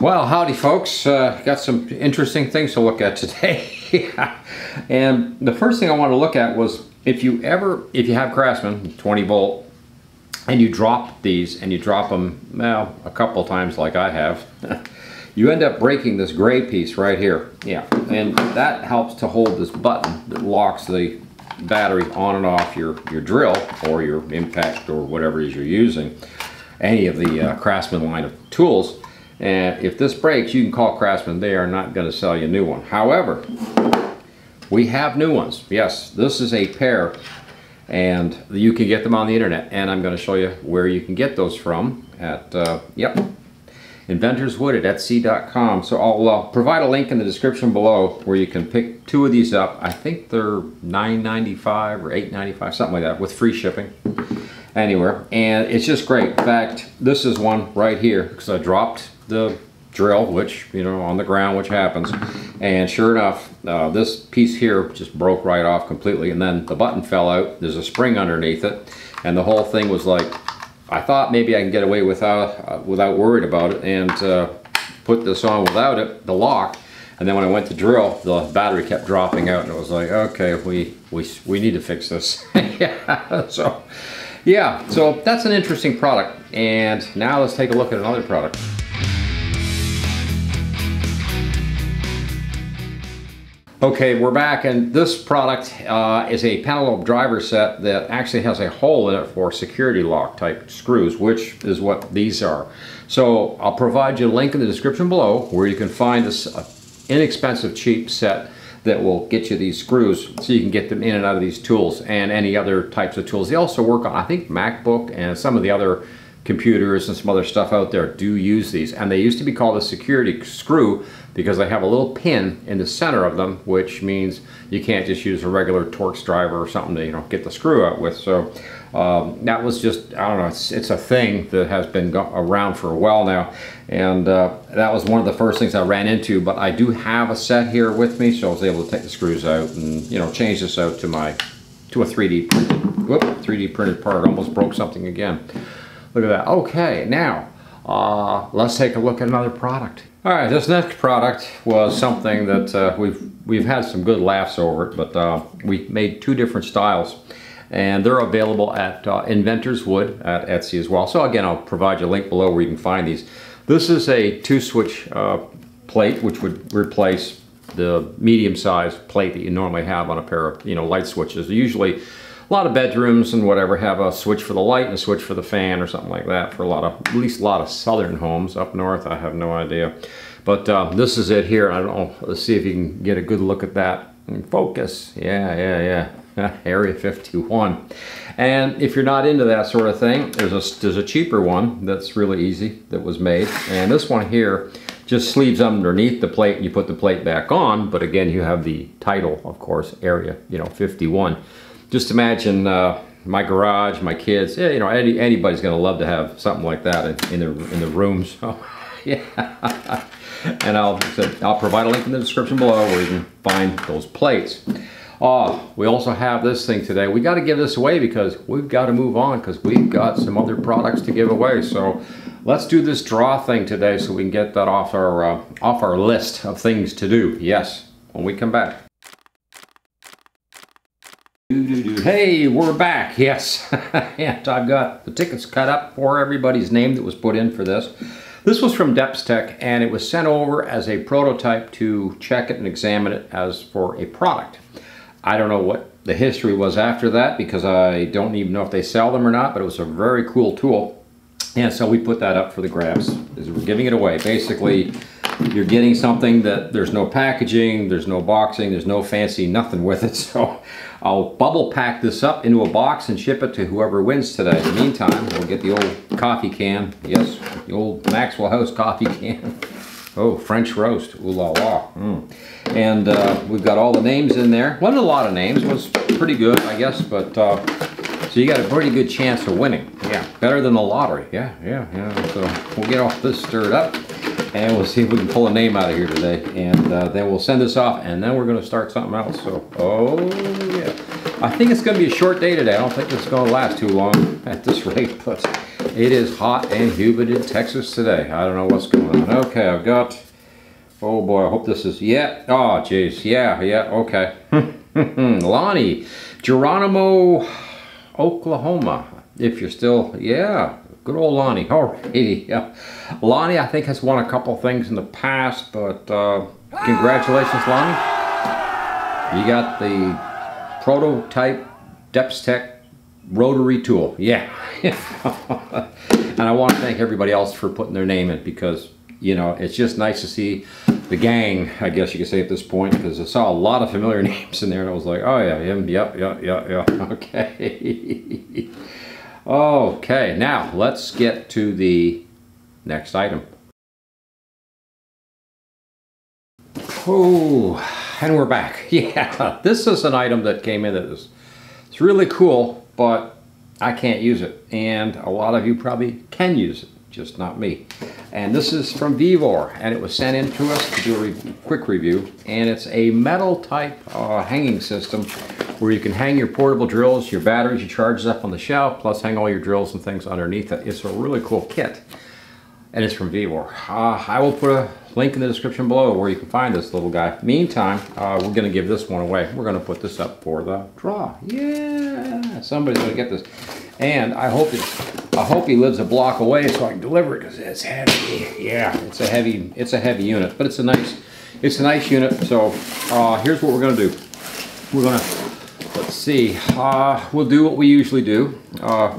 Well, howdy folks, got some interesting things to look at today. And the first thing I want to look at was if you have Craftsman 20 volt and you drop these and you drop them, well, a couple times like I have, you end up breaking this gray piece right here. Yeah, and that helps to hold this button that locks the battery on and off your drill or your impact or whatever it is you're using, any of the Craftsman line of tools. And if this breaks, you can call Craftsman. They are not going to sell you a new one. However, we have new ones. Yes, this is a pair, and you can get them on the internet. And I'm going to show you where you can get those from at, inventorswood at etsy.com. So I'll provide a link in the description below where you can pick two of these up. I think they're $9.95 or $8.95, something like that, with free shipping anywhere. And it's just great. In fact, this is one right here because I dropped the drill, which, you know, on the ground, which happens, and sure enough, this piece here just broke right off completely, and then the button fell out. There's a spring underneath it, and the whole thing was like, I thought maybe I can get away without worried about it, and put this on without it, the lock, and then when I went to drill, the battery kept dropping out, and it was like, okay, we need to fix this. Yeah, so that's an interesting product. And now let's take a look at another product. Okay, we're back, and this product is a Penelope driver set that actually has a hole in it for security lock type screws, which is what these are. So I'll provide you a link in the description below where you can find this inexpensive, cheap set that will get you these screws so you can get them in and out of these tools and any other types of tools. They also work on, I think, MacBook and some of the other computers and some other stuff out there do use these. And they used to be called a security screw because they have a little pin in the center of them, which means you can't just use a regular Torx driver or something to, you know, get the screw out with. So that was just, I don't know, it's a thing that has been around for a while now. And that was one of the first things I ran into, but I do have a set here with me, so I was able to take the screws out and, you know, change this out to a 3D printed, whoop, 3D printed part. Almost broke something again. Look at that. Okay, now let's take a look at another product. All right, this next product was something that we've had some good laughs over it, but we made two different styles, and they're available at Inventors Wood at Etsy as well. So again, I'll provide you a link below where you can find these. This is a 2-switch plate, which would replace the medium-sized plate that you normally have on a pair of, you know, light switches. Usually, a lot of bedrooms and whatever have a switch for the light and a switch for the fan or something like that for at least a lot of southern homes. Up north, I have no idea. But this is it here. I don't know. Let's see if you can get a good look at that. And focus. Yeah. Area 51. And if you're not into that sort of thing, there's a cheaper one that's really easy that was made. And this one here just sleeves underneath the plate and you put the plate back on. But again, you have the title, of course, Area, you know, 51. Just imagine my garage, my kids. Yeah, you know, anybody's going to love to have something like that in the room. So, yeah. And I'll provide a link in the description below where you can find those plates. We also have this thing today. We got to give this away because we've got to move on because we've got some other products to give away. So let's do this draw thing today so we can get that off our list of things to do. Yes, when we come back. Hey, we're back. Yes, and I've got the tickets cut up for everybody's name that was put in for this. This was from Depstech, and it was sent over as a prototype to check it and examine it as for a product. I don't know what the history was after that because I don't even know if they sell them or not, but it was a very cool tool. And so we put that up for the grabs. We're giving it away. Basically, you're getting something that there's no packaging, there's no boxing, there's no fancy nothing with it. So I'll bubble pack this up into a box and ship it to whoever wins today. In the meantime, we'll get the old coffee can. Yes, the old Maxwell House coffee can. Oh, French roast. Ooh la la. And we've got all the names in there. Wasn't a lot of names. It was pretty good, I guess. But so you got a pretty good chance of winning. Yeah, better than the lottery. Yeah. So we'll get all this stirred up. And we'll see if we can pull a name out of here today. And then we'll send this off, and then we're going to start something else. So, oh yeah. I think it's going to be a short day today. I don't think it's going to last too long at this rate. But It is hot and humid in Texas today. I don't know what's going on. Okay, I've got, oh boy, I hope this is, yeah, oh geez, yeah, okay. Lonnie, Geronimo, Oklahoma. If you're still, yeah, good old Lonnie. Alrighty, yeah. Lonnie, I think, has won a couple things in the past, but congratulations, Lonnie. You got the prototype Depth Tech rotary tool. Yeah. And I want to thank everybody else for putting their name in, because, you know, it's just nice to see the gang, I guess you could say at this point, because I saw a lot of familiar names in there, and I was like, oh yeah, him, yep, okay. Okay, now let's get to the next item. Oh, and we're back. Yeah, this is an item that came in that is, it's really cool, but I can't use it, and a lot of you probably can use it, just not me. And this is from Vevor, and it was sent in to us to do a quick review, and it's a metal type hanging system where you can hang your portable drills, your batteries, your chargers up on the shelf, plus hang all your drills and things underneath it. It's a really cool kit, and it's from Vevor. I will put a link in the description below where you can find this little guy. Meantime, we're going to give this one away. We're going to put this up for the draw. Yeah, somebody's going to get this, and I hope he lives a block away so I can deliver it, because it's heavy. Yeah, it's a heavy unit, but it's a nice unit. So here's what we're going to do. We're going to, let's see, we'll do what we usually do. To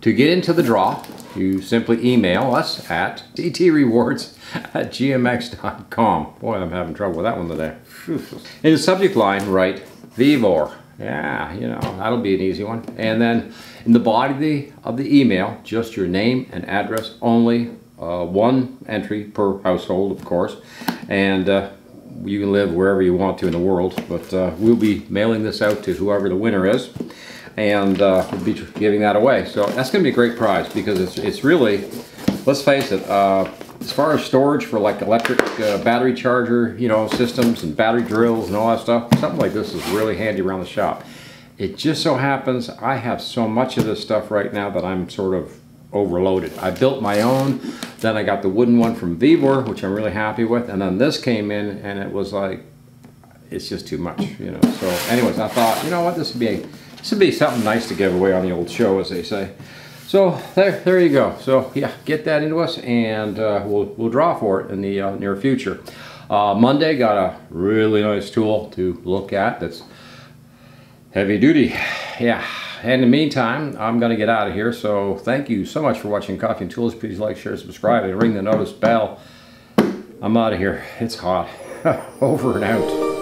get into the draw, you simply email us at ctrewards@gmx.com. Boy, I'm having trouble with that one today. In the subject line, write Vevor. Yeah, you know, that'll be an easy one. And then in the body of the email, just your name and address only. One entry per household, of course. And you can live wherever you want to in the world, but we'll be mailing this out to whoever the winner is, and we'll be giving that away. So that's going to be a great prize, because it's really, let's face it, as far as storage for like electric battery charger, you know, systems and battery drills and all that stuff, something like this is really handy around the shop. It just so happens I have so much of this stuff right now that I'm sort of overloaded. I built my own, then I got the wooden one from Vevor, which I'm really happy with, and then this came in, and it was like, it's just too much, you know. So anyways, I thought, you know what, this would be something nice to give away on the old show, as they say. So there you go. So yeah, get that into us, and we'll draw for it in the near future. Monday got a really nice tool to look at that's heavy duty. Yeah. In the meantime, I'm going to get out of here, so thank you so much for watching Coffee and Tools. Please like, share, subscribe, and ring the notice bell. I'm out of here. It's hot. Over and out.